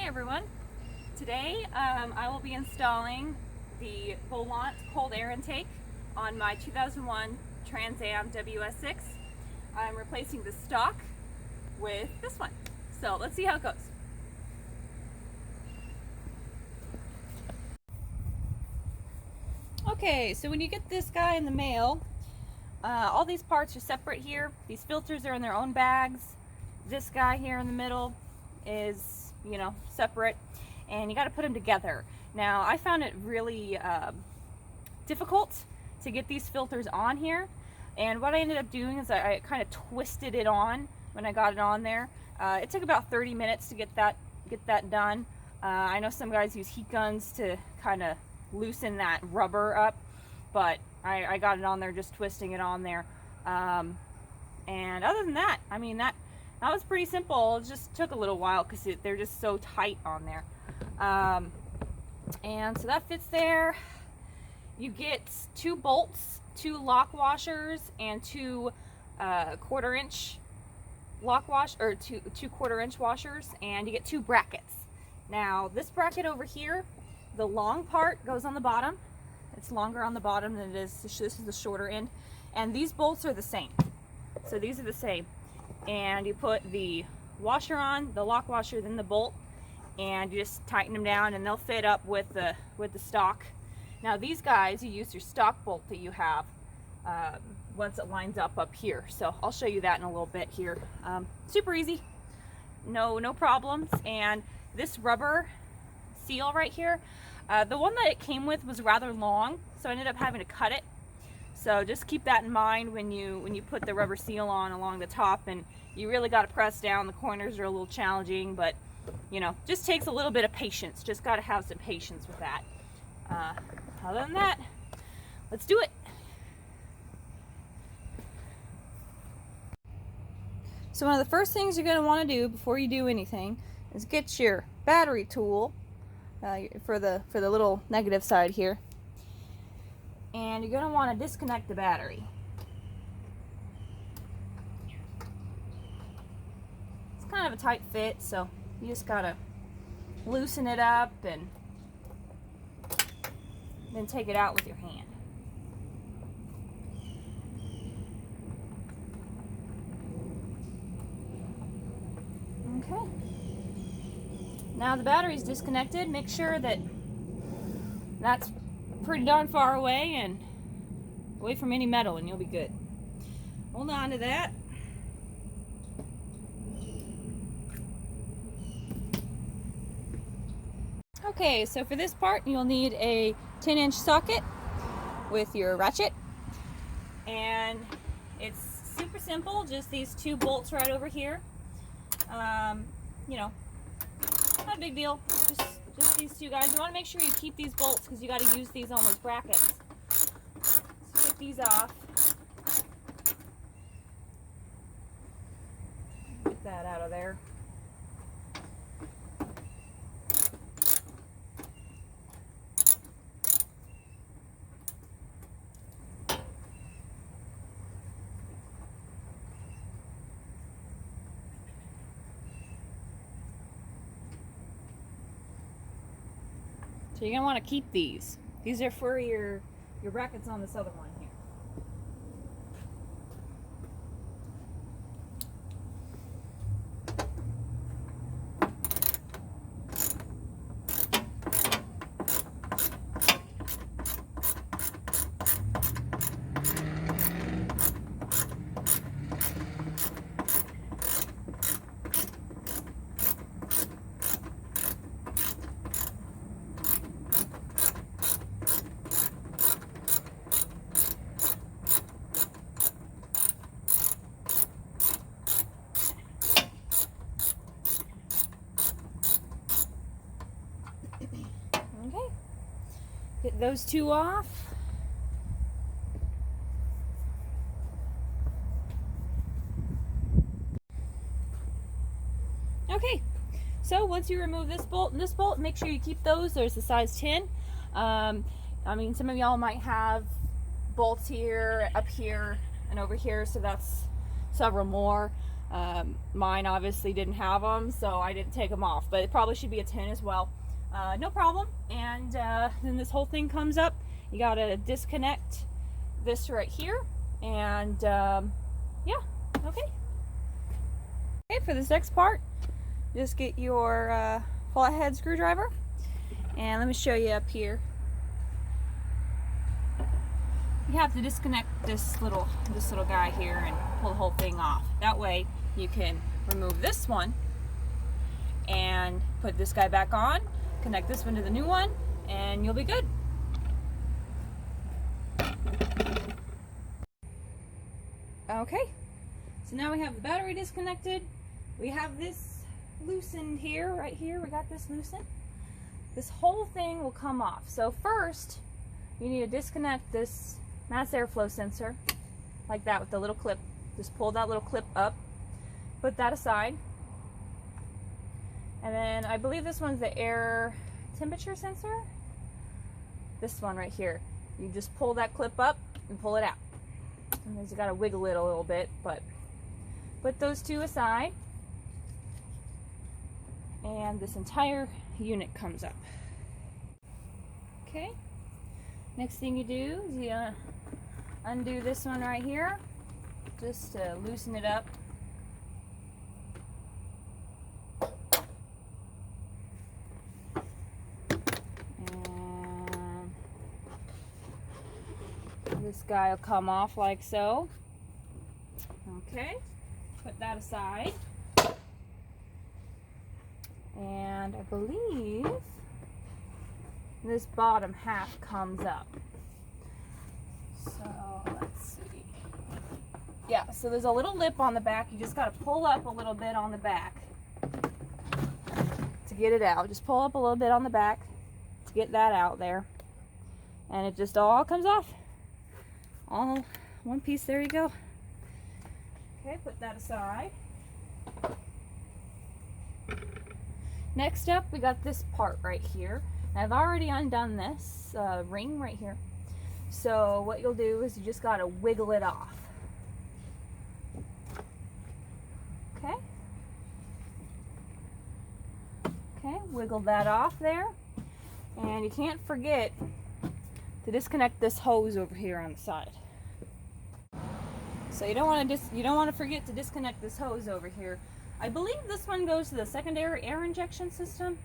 Hey everyone, today I will be installing the Volant cold air intake on my 2001 Trans Am WS6. I'm replacing the stock with this one, so let's see how it goes. Okay, so when you get this guy in the mail, all these parts are separate here. These filters are in their own bags. This guy here in the middle is, separate, and you got to put them together. Now, I found it really difficult to get these filters on here, and what I ended up doing is I kind of twisted it on when I got it on there. It took about 30 minutes to get that done. I know some guys use heat guns to kind of loosen that rubber up, but I got it on there just twisting it on there. And other than that, I mean, that was pretty simple. It just took a little while because they're just so tight on there. And so that fits there. You get 2 bolts, 2 lock washers, and 2 quarter-inch lock wash, or two quarter-inch washers, and you get 2 brackets. Now, this bracket over here, the long part goes on the bottom. It's longer on the bottom than it is. This is the shorter end, and these bolts are the same. So these are the same. And you put the washer on, the lock washer, then the bolt, and you just tighten them down, and they'll fit up with the stock. Now these guys, you use your stock bolt that you have once it lines up here. So I'll show you that in a little bit here. Super easy, no problems. And this rubber seal right here, the one that it came with was rather long, so I ended up having to cut it. So just keep that in mind when you put the rubber seal on along the top, and you really got to press down. The corners are a little challenging, but just takes a little bit of patience. Just got to have some patience with that. Other than that, let's do it. So one of the first things you're going to want to do before you do anything is get your battery tool for the little negative side here. And you're going to want to disconnect the battery. It's kind of a tight fit, so you just got to loosen it up and then take it out with your hand. Okay. Now the battery's disconnected. Make sure that that's pretty darn far away and away from any metal, and you'll be good. Hold on to that. Okay, so for this part you'll need a 10-inch socket with your ratchet, and it's super simple, just these 2 bolts right over here. Not a big deal, just these 2 guys. You want to make sure you keep these bolts because you got to use these on those brackets. So take these off. Get that out of there. So you're going to want to keep these. These are for your brackets on this other one here. Okay, get those 2 off. Okay, so once you remove this bolt and this bolt, make sure you keep those. There's the size 10. I mean, some of y'all might have bolts here, up here, and over here, so that's several more. Mine obviously didn't have them, so I didn't take them off, but it probably should be a 10 as well. No problem. And then this whole thing comes up. You gotta disconnect this right here, and yeah, okay. Okay, for this next part, just get your flathead screwdriver, and let me show you up here. You have to disconnect this little guy here and pull the whole thing off. That way you can remove this one and put this guy back on, connect this one to the new one, and you'll be good. Okay, so now we have the battery disconnected. We have this loosened here, right here. We got this loosened. This whole thing will come off. So first, you need to disconnect this mass airflow sensor like that with the little clip. Just pull that little clip up, put that aside, and then I believe this one's the air temperature sensor. This one right here. You just pull that clip up and pull it out. Sometimes you gotta wiggle it a little bit, but put those two aside, and this entire unit comes up. Okay. Next thing you do is you undo this one right here, just to loosen it up. And this guy will come off like so. Okay, put that aside. And I believe this bottom half comes up. So let's see. Yeah, so there's a little lip on the back. You just got to pull up a little bit on the back to get it out. Just pull up a little bit on the back to get that out there. And it just all comes off. All one piece, there you go. Okay, put that aside. Next up, we got this part right here. I've already undone this ring right here. So what you'll do is you just gotta wiggle it off. Okay. Okay, wiggle that off there. And you can't forget to disconnect this hose over here on the side. So you don't want to forget to disconnect this hose over here. I believe this one goes to the secondary air injection system,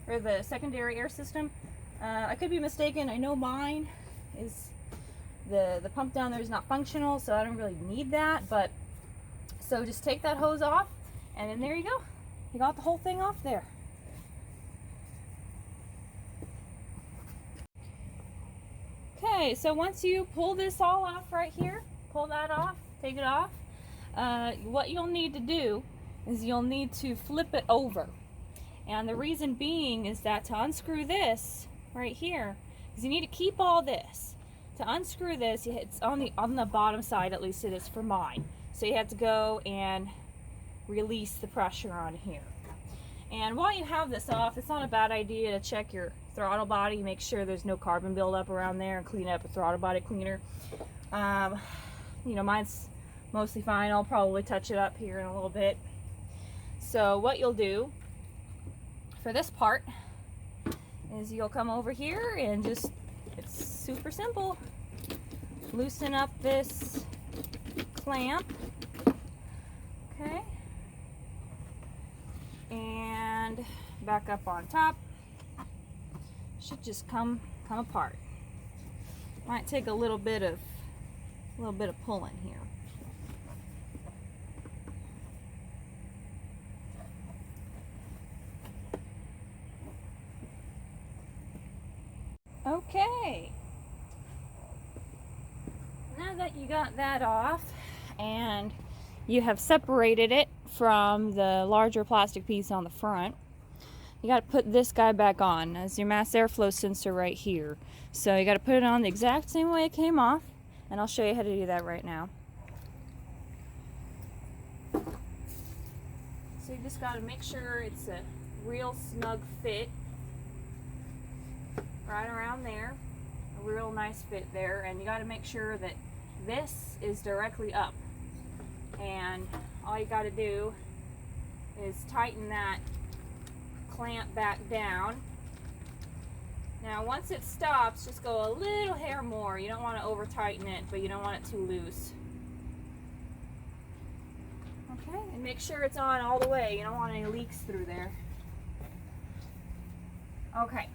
or the secondary air system. I could be mistaken. I know mine is the pump down there is not functional, so I don't really need that. But so just take that hose off, and then there you go. You got the whole thing off there. Okay, so once you pull this all off right here, pull that off, take it off. What you'll need to do is you'll need to flip it over. And the reason being is that to unscrew this right here, is you need to keep all this. To unscrew this, it's on the bottom side, at least it is for mine. So you have to go and release the pressure on here. And while you have this off, it's not a bad idea to check your throttle body, make sure there's no carbon buildup around there, and clean up a throttle body cleaner. You know, mine's mostly fine. I'll probably touch it up here in a little bit. So what you'll do for this part is you'll come over here and just, it's super simple, loosen up this clamp, okay, and back up on top. Should just come apart. Might take a little bit of pulling here. Okay, now that you got that off and you have separated it from the larger plastic piece on the front, you got to put this guy back on as your mass airflow sensor right here. So you got to put it on the exact same way it came off, and I'll show you how to do that right now. So you just got to make sure it's a real snug fit. Right around there, a real nice fit there, and you got to make sure that this is directly up, and all you got to do is tighten that clamp back down. Now once it stops, just go a little hair more. You don't want to over tighten it, but you don't want it too loose. Okay, and make sure it's on all the way. You don't want any leaks through there. Okay.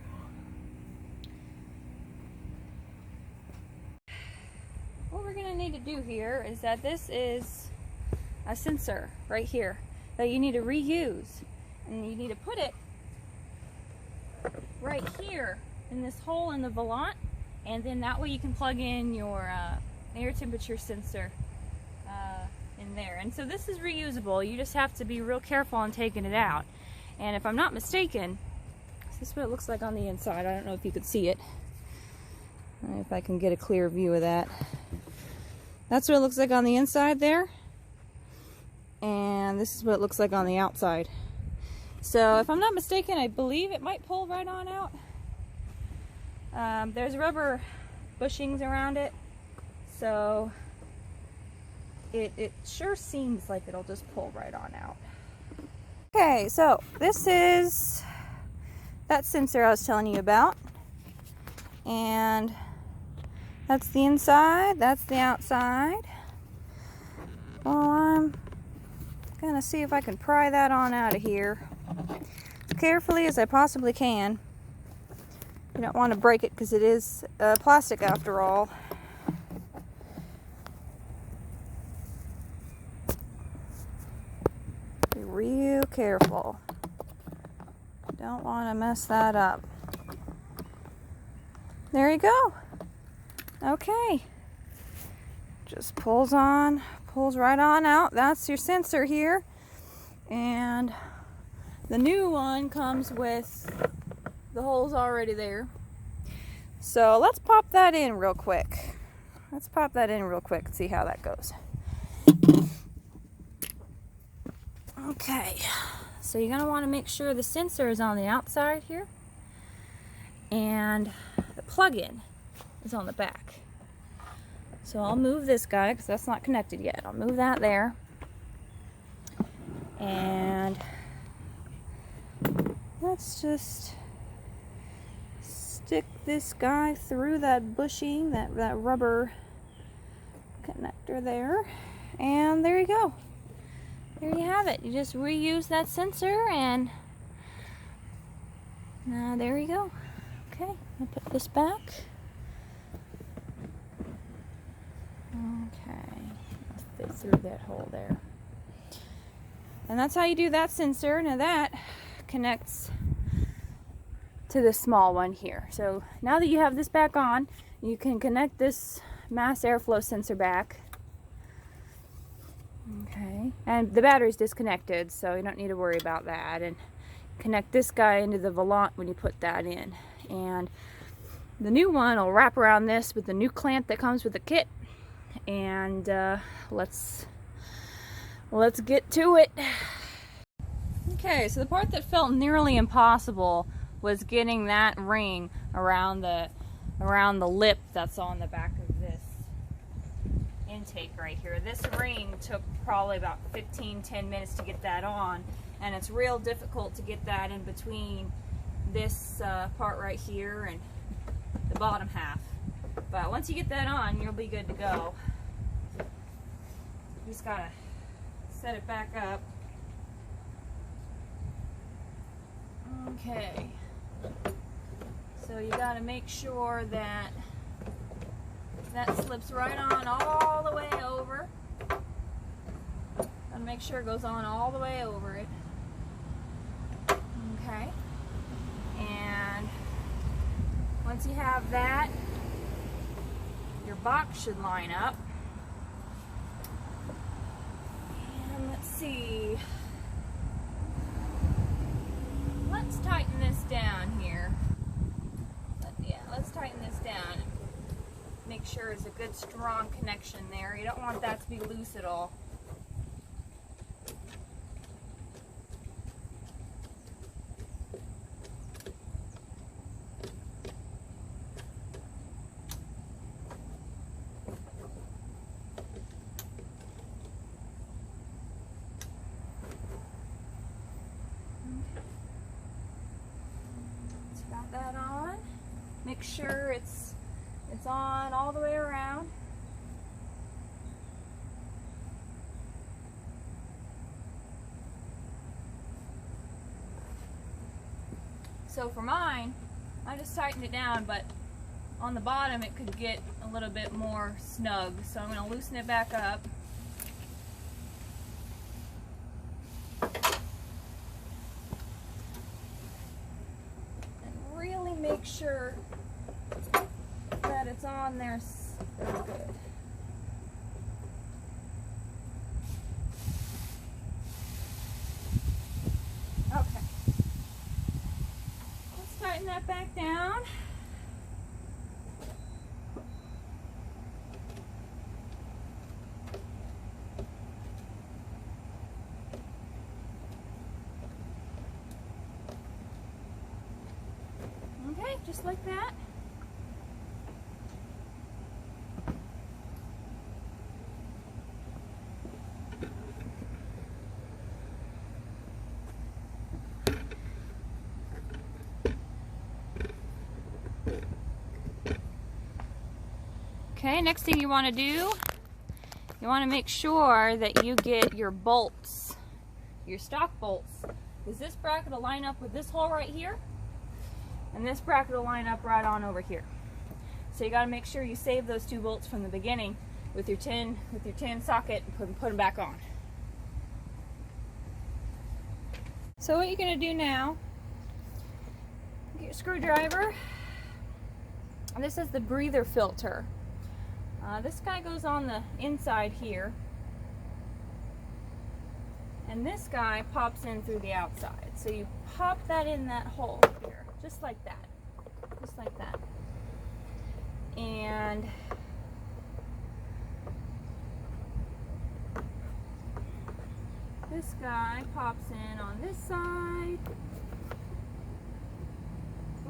What we're going to need to do here is that this is a sensor right here that you need to reuse. And you need to put it right here in this hole in the Volant, and then that way you can plug in your air temperature sensor in there. And so this is reusable. You just have to be real careful on taking it out. And if I'm not mistaken, this is what it looks like on the inside. I don't know if you could see it. If I can get a clear view of that. That's what it looks like on the inside there. And this is what it looks like on the outside. So if I'm not mistaken, I believe it might pull right on out. There's rubber bushings around it, so it sure seems like it'll just pull right on out. Okay, so this is that sensor I was telling you about, and that's the inside, that's the outside. Well, I'm gonna see if I can pry that on out of here as carefully as I possibly can. You don't want to break it because it is plastic after all. Be real careful. Don't want to mess that up. There you go. Okay. Just pulls right on out. That's your sensor here. And the new one comes with the holes already there. So let's pop that in real quick. Let's pop that in real quick and see how that goes. Okay, so you're going to want to make sure the sensor is on the outside here and the plug-in is on the back. So I'll move this guy because that's not connected yet. I'll move that there. And let's just stick this guy through that bushing, that rubber connector there. And there you go. There you have it. You just reuse that sensor, and there you go. Okay, I'll put this back. Okay, let's fit through that hole there. And that's how you do that sensor. Now that connects to this small one here. So now that you have this back on, you can connect this mass airflow sensor back. Okay, and the battery's disconnected, so you don't need to worry about that. And connect this guy into the Volant when you put that in. And the new one will wrap around this with the new clamp that comes with the kit. And let's get to it. Okay, so the part that felt nearly impossible was getting that ring around the lip that's on the back of this intake right here. This ring took probably about 10 minutes to get that on, and it's real difficult to get that in between this part right here and the bottom half. But once you get that on, you'll be good to go. You just gotta set it back up. Okay, so you got to make sure that that slips right on all the way over. Got to make sure it goes on all the way over it. Okay, and once you have that, your box should line up. And let's see. Let's tighten this down here. Let's tighten this down. Make sure it's a good strong connection there. You don't want that to be loose at all. make sure it's on all the way around. So for mine, I just tightened it down, but on the bottom it could get a little bit more snug. So I'm going to loosen it back up. And really make sure that it's on there good. Okay. Let's tighten that back down. Okay, just like that. Okay, next thing you want to do, you want to make sure that you get your bolts, your stock bolts, because this bracket will line up with this hole right here, and this bracket will line up right on over here. So you got to make sure you save those two bolts from the beginning with your tin socket and put them back on. So what you're going to do now, get your screwdriver, and this is the breather filter. This guy goes on the inside here, and this guy pops in through the outside. So you pop that in that hole here, just like that, just like that. And this guy pops in on this side,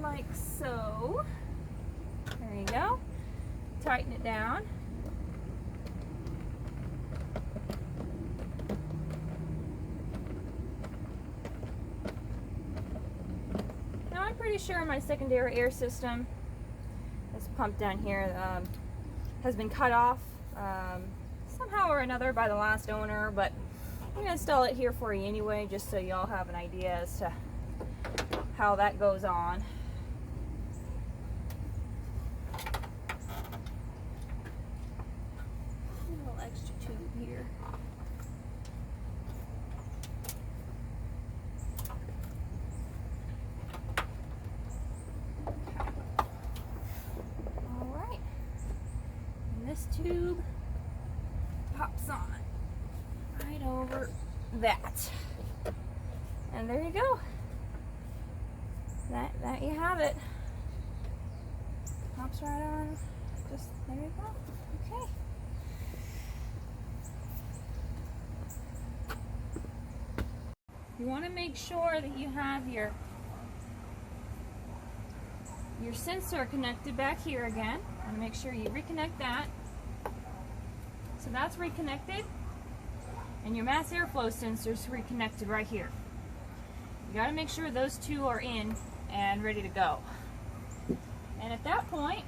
like so. There you go. Tighten it down. Now I'm pretty sure my secondary air system, this pump down here, has been cut off somehow or another by the last owner, but I'm going to install it here for you anyway, just so y'all have an idea as to how that goes on. Extra tube here. All right, and this tube pops on right over that, and there you go. That you have it. Pops right on. Just there you go. Okay. You want to make sure that you have your sensor connected back here again, and make sure you reconnect that. So that's reconnected, and your mass airflow sensor is reconnected right here. You got to make sure those two are in and ready to go. And at that point,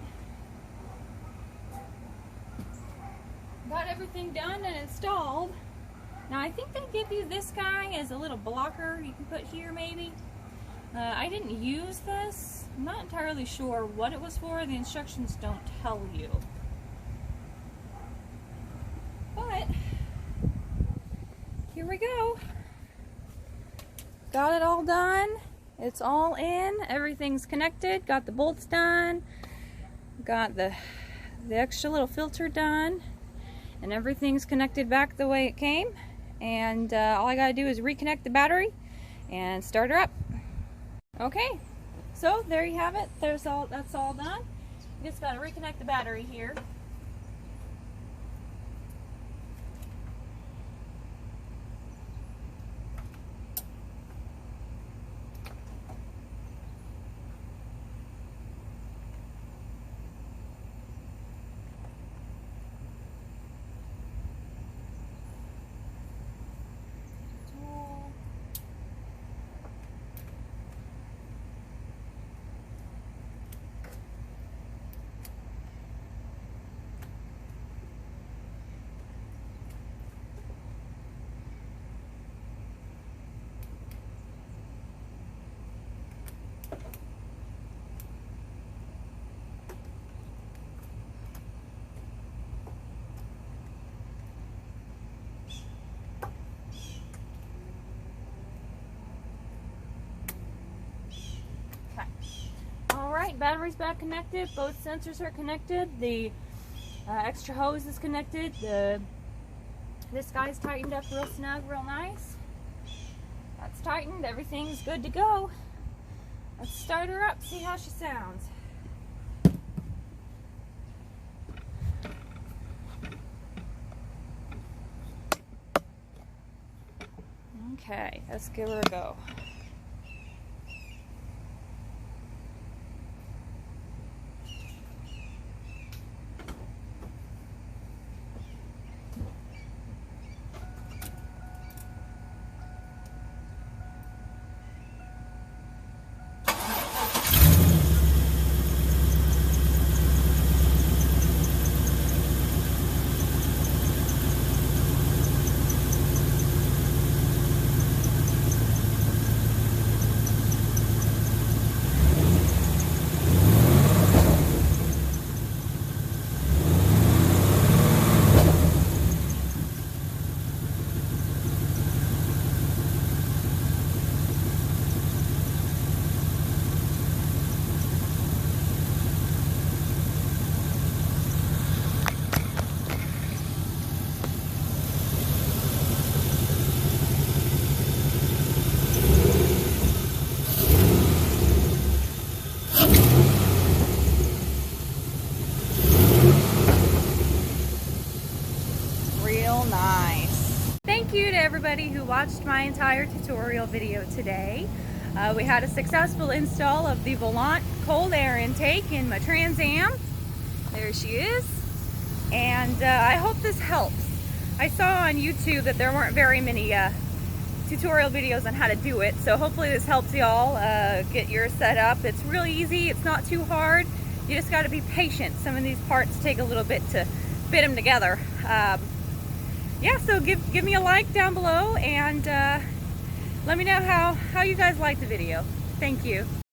got everything done and installed. Now I think they give you this guy as a little blocker you can put here maybe. I didn't use this. I'm not entirely sure what it was for. The instructions don't tell you. But here we go. Got it all done. It's all in. Everything's connected. Got the bolts done. Got the extra little filter done. And everything's connected back the way it came. And all I gotta do is reconnect the battery and start her up. Okay, so there you have it. That's all done. You just gotta reconnect the battery here. battery's back connected. Both sensors are connected. The extra hose is connected. This guy's tightened up real snug, real nice. That's tightened. Everything's good to go. Let's start her up, see how she sounds. Okay, let's give her a go. Nice. Thank you to everybody who watched my entire tutorial video today. We had a successful install of the Volant cold air intake in my Trans Am. There she is. And I hope this helps. I saw on YouTube that there weren't very many tutorial videos on how to do it, so hopefully this helps y'all get yours set up. It's really easy. It's not too hard. You just got to be patient. Some of these parts take a little bit to fit them together. Yeah, so give me a like down below and let me know how you guys like the video. Thank you.